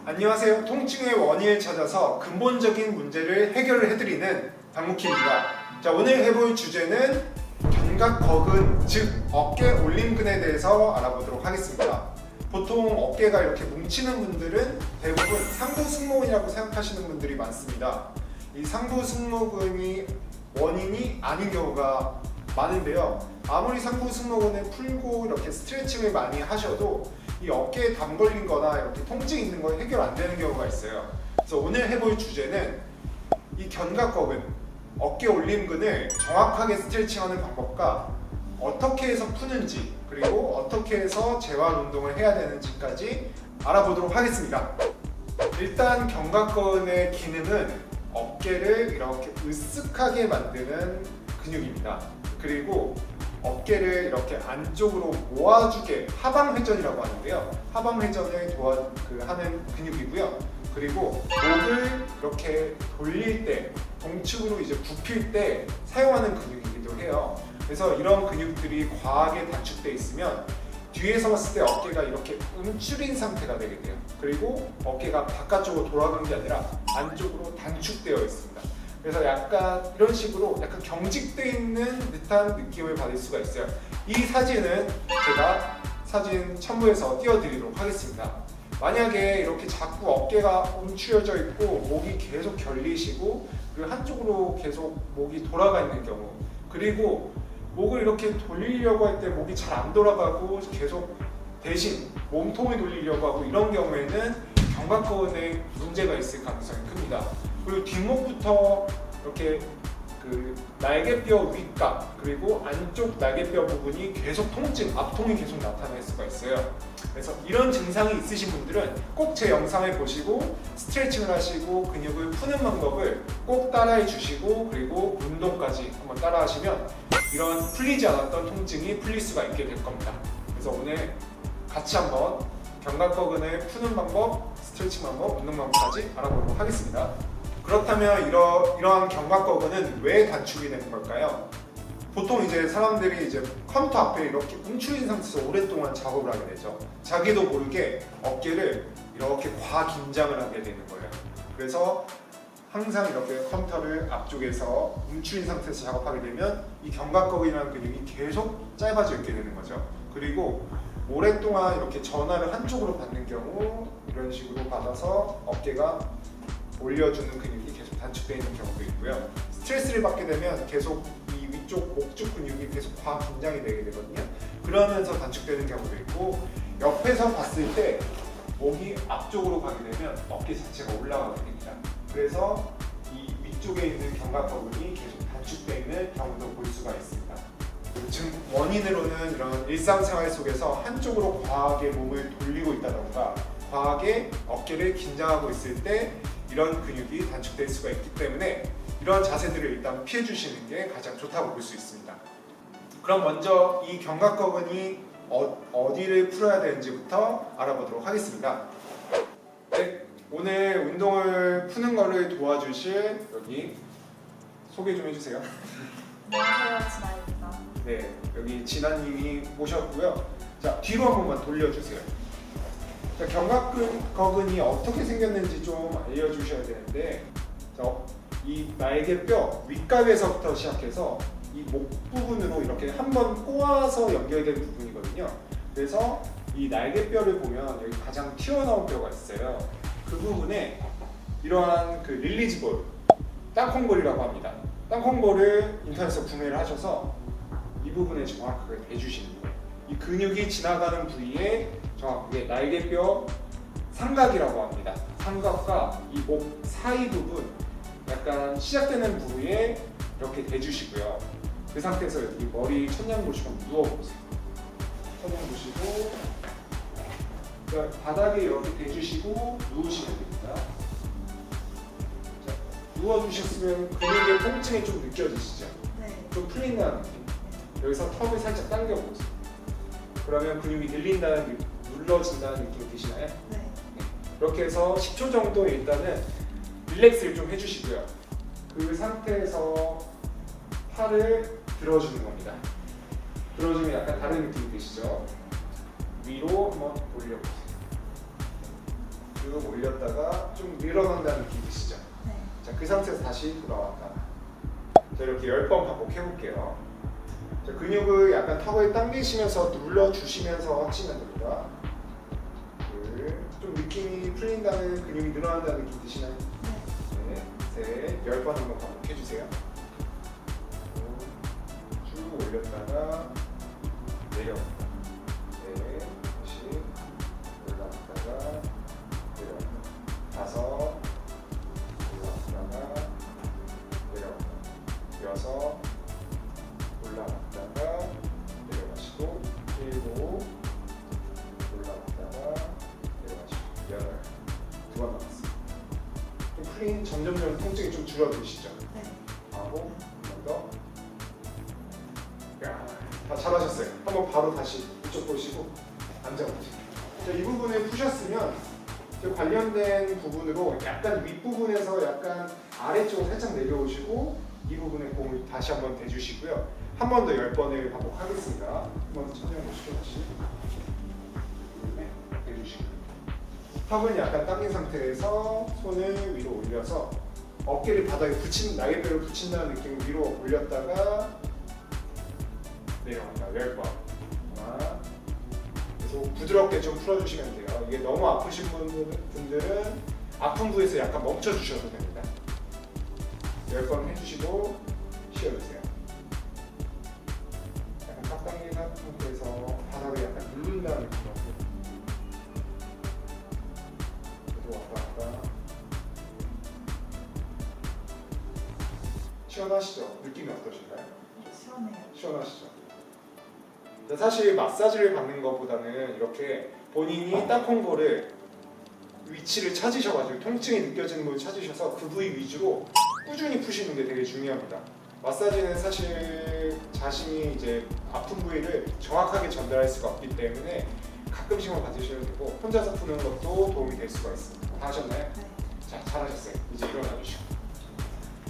안녕하세요. 통증의 원인을 찾아서 근본적인 문제를 해결을 해드리는 박무키입니다. 자, 오늘 해볼 주제는 견갑거근, 즉 어깨 올림근에 대해서 알아보도록 하겠습니다. 보통 어깨가 이렇게 뭉치는 분들은 대부분 상부 승모근이라고 생각하시는 분들이 많습니다. 이 상부 승모근이 원인이 아닌 경우가 많은데요. 아무리 상부 승모근을 풀고 이렇게 스트레칭을 많이 하셔도 이 어깨에 담 걸린 거나 이렇게 통증이 있는 거 해결 안 되는 경우가 있어요. 그래서 오늘 해볼 주제는 이 견갑거근, 어깨 올림근을 정확하게 스트레칭하는 방법과 어떻게 해서 푸는지, 그리고 어떻게 해서 재활 운동을 해야 되는지까지 알아보도록 하겠습니다. 일단 견갑거근의 기능은 어깨를 이렇게 으쓱하게 만드는 근육입니다. 그리고 어깨를 이렇게 안쪽으로 모아주게 하방회전이라고 하는데요. 하방회전을 하는 근육이고요. 그리고 목을 이렇게 돌릴 때, 동축으로 이제 굽힐 때 사용하는 근육이기도 해요. 그래서 이런 근육들이 과하게 단축되어 있으면 뒤에서 봤을 때 어깨가 이렇게 움츠린 상태가 되게 돼요. 그리고 어깨가 바깥쪽으로 돌아가는 게 아니라 안쪽으로 단축되어 있습니다. 그래서 약간 이런 식으로 약간 경직되어 있는 듯한 느낌을 받을 수가 있어요. 이 사진은 제가 사진 첨부해서 띄워드리도록 하겠습니다. 만약에 이렇게 자꾸 어깨가 움츠려져 있고 목이 계속 결리시고 그리고 한쪽으로 계속 목이 돌아가 있는 경우, 그리고 목을 이렇게 돌리려고 할 때 목이 잘 안 돌아가고 계속 대신 몸통을 돌리려고 하고 이런 경우에는 견갑거근에 문제가 있을 가능성이 큽니다. 그리고 뒷목부터 이렇게 날개뼈 윗각 그리고 안쪽 날개뼈 부분이 계속 통증, 압통이 계속 나타날 수가 있어요. 그래서 이런 증상이 있으신 분들은 꼭 제 영상을 보시고 스트레칭을 하시고 근육을 푸는 방법을 꼭 따라해 주시고 그리고 운동까지 한번 따라 하시면 이런 풀리지 않았던 통증이 풀릴 수가 있게 될 겁니다. 그래서 오늘 같이 한번 견갑거근을 푸는 방법, 스트레칭 방법, 운동 방법까지 알아보도록 하겠습니다. 그렇다면 이러한 견갑거근은 왜 단축이 되는 걸까요? 보통 이제 사람들이 이제 컴퓨터 앞에 이렇게 움츠린 상태에서 오랫동안 작업을 하게 되죠. 자기도 모르게 어깨를 이렇게 과긴장을 하게 되는 거예요. 그래서 항상 이렇게 컴퓨터를 앞쪽에서 움츠린 상태에서 작업하게 되면 이 견갑거근이라는 근육이 계속 짧아져 있게 되는 거죠. 그리고 오랫동안 이렇게 전화를 한쪽으로 받는 경우 이런 식으로 받아서 어깨가 올려주는 근육이 계속 단축되어 있는 경우도 있고요. 스트레스를 받게 되면 계속 이 위쪽 목쪽 근육이 계속 과긴장이 되게 되거든요. 그러면서 단축되는 경우도 있고, 옆에서 봤을 때 목이 앞쪽으로 가게 되면 어깨 자체가 올라가게 됩니다. 그래서 이 위쪽에 있는 견갑거근이 계속 단축되어 있는 경우도 볼 수가 있습니다. 지금 원인으로는 이런 일상생활 속에서 한쪽으로 과하게 몸을 돌리고 있다던가 과하게 어깨를 긴장하고 있을 때 이런 근육이 단축될 수가 있기 때문에 이런 자세들을 일단 피해 주시는 게 가장 좋다고 볼 수 있습니다. 그럼 먼저 이 견갑거근이 어디를 풀어야 되는지부터 알아보도록 하겠습니다. 네, 오늘 운동을 푸는 거를 도와주실 여기 소개 좀 해주세요. 안녕하세요, 진아입니다. 네, 여기 진아님이 모셨고요. 자, 뒤로 한 번만 돌려주세요. 자, 견갑거근이 어떻게 생겼는지 좀 알려주셔야 되는데, 이 날개뼈 윗각에서부터 시작해서 이 목 부분으로 이렇게 한번 꼬아서 연결된 부분이거든요. 그래서 이 날개뼈를 보면 여기 가장 튀어나온 뼈가 있어요. 그 부분에 이러한 릴리즈볼, 땅콩볼이라고 합니다. 땅콩볼을 인터넷에서 구매를 하셔서 이 부분에 정확하게 대주시는 거예요. 이 근육이 지나가는 부위에 정확하게 날개뼈 삼각이라고 합니다. 삼각과 이 목 사이 부분, 약간 시작되는 부위에 이렇게 대주시고요. 그 상태에서 여기 머리 천장 보시고 누워보세요. 천장 보시고 바닥에 이렇게 대주시고 누우시면 됩니다. 자, 누워주셨으면 근육의 통증이 좀 느껴지시죠? 네. 좀 풀린다는 느낌. 여기서 턱을 살짝 당겨보세요. 그러면 근육이 늘린다는, 눌러진다는 느낌이 드시나요? 네. 이렇게 해서 10초 정도 일단은 릴렉스를 좀 해주시고요. 그 상태에서 팔을 들어주는 겁니다. 들어주면 약간 다른 느낌이 드시죠? 위로 한번 올려보세요. 쭉 올렸다가 좀 밀어넣는다는 느낌 드시죠? 네. 자, 그 상태에서 다시 돌아왔다. 자, 이렇게 10번 반복해 볼게요. 자, 근육을 약간 턱을 당기시면서 눌러주시면서 하시면 됩니다. 좀 느낌이 풀린다는, 근육이 늘어난다는 느낌 드시나요? 네, 셋, 10번 한번 반복해 주세요. 쭉 올렸다가 내려온다. 네, 다시 올라왔다가 내려온다. 5, 올라왔다가 내려온다. 6, 올라왔다가 내려가시고 7, 올라왔다가 내려가시고 8, 2번 남았습니다. 좀 풀린 점점점 통증이 좀 줄어드시죠? 네. 하고 한 번 더. 야, 다 잘하셨어요. 한번 바로 다시 이쪽 보시고 앉아보세요. 자, 이 부분을 푸셨으면 저 관련된 부분으로 약간 윗부분에서 약간 아래쪽으로 살짝 내려오시고 이 부분에 공을 다시 한번 대주시고요. 한 번 더 10번을 반복하겠습니다. 한 번 더 천천히 보시고 다시 대주시고 턱은 약간 당긴 상태에서 손을 위로 올려서 어깨를 바닥에 붙인, 날개뼈를 붙인다는 느낌으로 위로 올렸다가 내려간다. 10번. 하나. 계속 부드럽게 좀 풀어주시면 돼요. 이게 너무 아프신 분들은 아픈 부위에서 약간 멈춰주셔도 됩니다. 10번 해주시고 쉬어주세요. 약간 딱 당긴 상태에서 바닥을 약간 누른다는 느낌으로 계속 왔다 갔다. 시원하시죠? 느낌이 어떠신가요? 시원해요. 시원하시죠? 사실 마사지를 받는 것보다는 이렇게 본인이 딱한 거를 위치를 찾으셔가지고 통증이 느껴지는 걸 찾으셔서 그 부위 위주로 꾸준히 푸시는 게 되게 중요합니다. 마사지는 사실 자신이 이제 아픈 부위를 정확하게 전달할 수가 없기 때문에 가끔씩만 받으셔도 되고 혼자서 푸는 것도 도움이 될 수가 있습니다. 다 하셨나요? 네. 자, 잘하셨어요. 이제 일어나 주시고.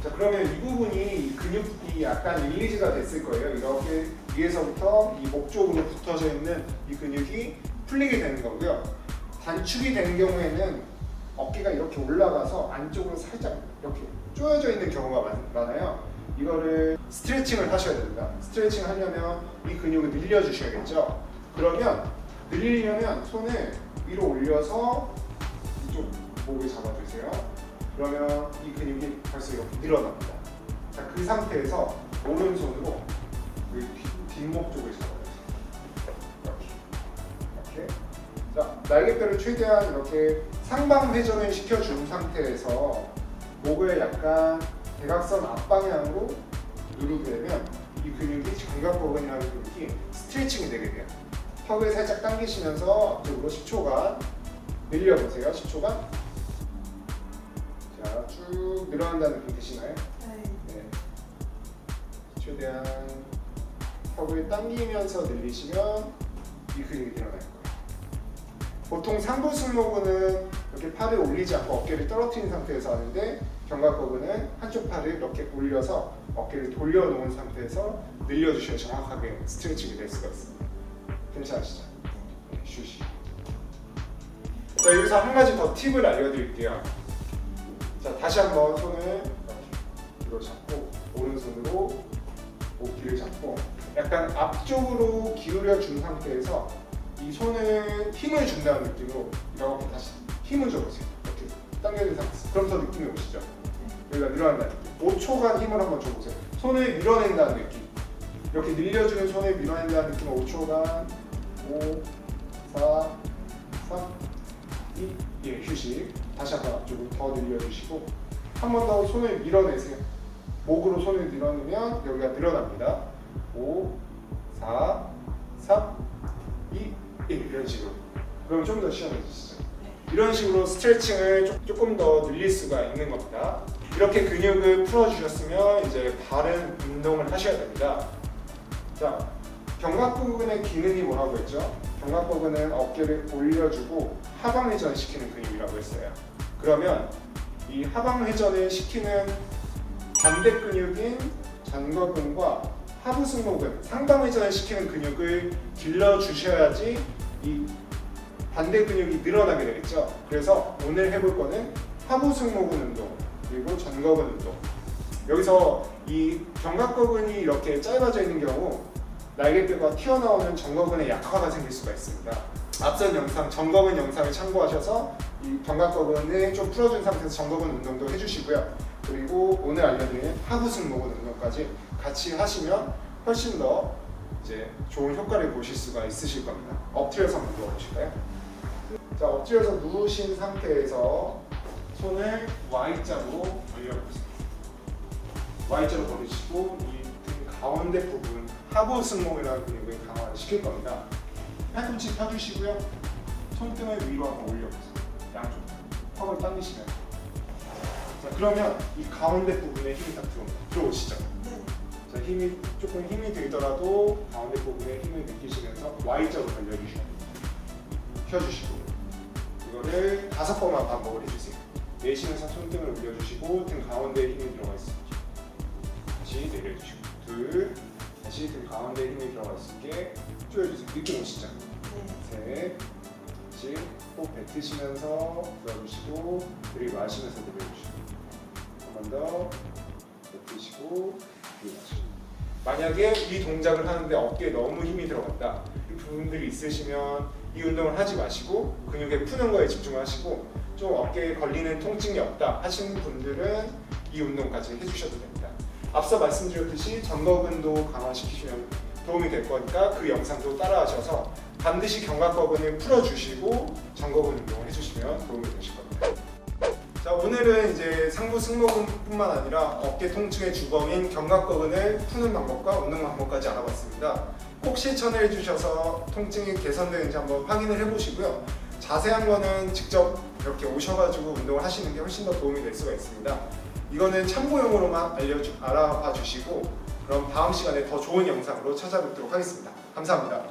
자, 그러면 이 부분이 근육이 약간 릴리즈가 됐을 거예요. 이렇게 위에서부터 이 목 쪽으로 붙어져 있는 이 근육이 풀리게 되는 거고요. 단축이 되는 경우에는 어깨가 이렇게 올라가서 안쪽으로 살짝 이렇게 조여져 있는 경우가 많아요. 이거를 스트레칭을 하셔야 됩니다. 스트레칭 하려면 이 근육을 늘려주셔야겠죠. 그러면 늘리려면 손을 위로 올려서 이쪽 목을 잡아주세요. 그러면 이 근육이 벌써 이렇게 늘어납니다. 자, 그 상태에서 오른손으로 그 뒷목 쪽을 잡아주세요. 이렇게. 자, 날개뼈를 최대한 이렇게 상방 회전을 시켜준 상태에서 목을 약간 대각선 앞방향으로 누르게 되면 이 근육이 견갑거근이라는 근육이 스트레칭이 되게 돼요. 턱을 살짝 당기시면서 앞쪽으로 10초간 늘려보세요. 10초간. 자, 쭉 늘어난다는 느낌 드시나요? 네. 네. 최대한 턱을 당기면서 늘리시면 이 근육이 늘어날 거예요. 보통 상부 승모근은 이렇게 팔을 올리지 않고 어깨를 떨어뜨린 상태에서 하는데 견갑거근은 한쪽 팔을 이렇게 올려서 어깨를 돌려놓은 상태에서 늘려주셔야 정확하게 스트레칭이 될 수가 있습니다. 괜찮으시죠? 네, 쉬우시고. 자, 여기서 한 가지 더 팁을 알려드릴게요. 자, 다시 한번 손을 이렇게 뒤로 잡고 오른손으로 목 뒤를 잡고 약간 앞쪽으로 기울여 준 상태에서 이 손을 힘을 준다는 느낌으로 이렇게 다시 힘을 줘보세요. 이렇게 당겨진 상태에서. 그럼 더 느낌이 오시죠? 여기가 늘어난다는 느낌. 5초간 힘을 한번 줘보세요. 손을 밀어낸다는 느낌. 이렇게 늘려주는 손을 밀어낸다는 느낌. 5초간 5, 4, 3, 2, 1 휴식. 다시 한번 앞쪽으로 더 늘려주시고 한 번 더 손을 밀어내세요. 목으로 손을 밀어내면 여기가 늘어납니다. 5, 4, 3, 2, 1 이런 식으로. 그럼 좀 더 시원해지시죠? 이런 식으로 스트레칭을 조금 더 늘릴 수가 있는 겁니다. 이렇게 근육을 풀어주셨으면 이제 다른 운동을 하셔야 됩니다. 자, 견갑부근의 기능이 뭐라고 했죠? 견갑부근은 어깨를 올려주고 하방 회전 시키는 근육이라고 했어요. 그러면 이 하방 회전을 시키는 반대 근육인 전거근과 하부 승모근, 상방 회전을 시키는 근육을 길러 주셔야지 이 반대 근육이 늘어나게 되겠죠. 그래서 오늘 해볼 거는 하부 승모근 운동 그리고 전거근 운동. 여기서 이 견갑거근이 이렇게 짧아져 있는 경우 날개뼈가 튀어나오는 전거근에 약화가 생길 수가 있습니다. 앞선 영상 전거근 영상을 참고하셔서 이 견갑거근을 좀 풀어준 상태에서 전거근 운동도 해주시고요. 그리고 오늘 알려드리는 하부 승모근 운동까지 같이 하시면 훨씬 더 이제 좋은 효과를 보실 수가 있으실 겁니다. 엎드려서 한번 누워보실까요? 자, 엎드려서 누우신 상태에서 손을 Y자로 벌려보세요. Y자로 벌리시고 이 등 가운데 부분 하부 승모근이라는 근육을 강화를 시킬 겁니다. 팔꿈치 펴주시고요. 손등을 위로 한번 올려보세요. 양쪽 턱을 당기시면. 자, 그러면 이 가운데 부분에 힘이 딱 들어오시죠? 자, 조금 힘이 들더라도 가운데 부분에 힘을 느끼시면서 Y자로 벌려주셔야 돼요. 펴주시고 이거를 5번만 반복을 해주세요. 내쉬면서 손등을 올려주시고 등 가운데에 힘이 들어가 있습니다. 다시 내려주시고 둘, 다시 등 가운데에 힘이 들어가 있을게 조여주세요. 느낌 오시죠? 셋, 다시 호흡 뱉으시면서 들어주시고 들이마시면서 내려주시고 한 번 더 뱉으시고 들이마시고. 만약에 이 동작을 하는데 어깨에 너무 힘이 들어간다 이 부분들이 있으시면 이 운동을 하지 마시고 근육에 푸는 거에 집중하시고 좀 어깨에 걸리는 통증이 없다 하시는 분들은 이 운동까지 해주셔도 됩니다. 앞서 말씀드렸듯이 전거근도 강화시키시면 도움이 될 거니까 그 영상도 따라하셔서 반드시 견갑거근을 풀어주시고 전거근 운동을 해주시면 도움이 되실 겁니다. 자, 오늘은 이제 상부 승모근뿐만 아니라 어깨 통증의 주범인 견갑거근을 푸는 방법과 운동 방법까지 알아봤습니다. 꼭 실천을 해주셔서 통증이 개선되는지 한번 확인을 해보시고요. 자세한 거는 직접 이렇게 오셔가지고 운동을 하시는 게 훨씬 더 도움이 될 수가 있습니다. 이거는 참고용으로만 알아봐 주시고 그럼 다음 시간에 더 좋은 영상으로 찾아뵙도록 하겠습니다. 감사합니다.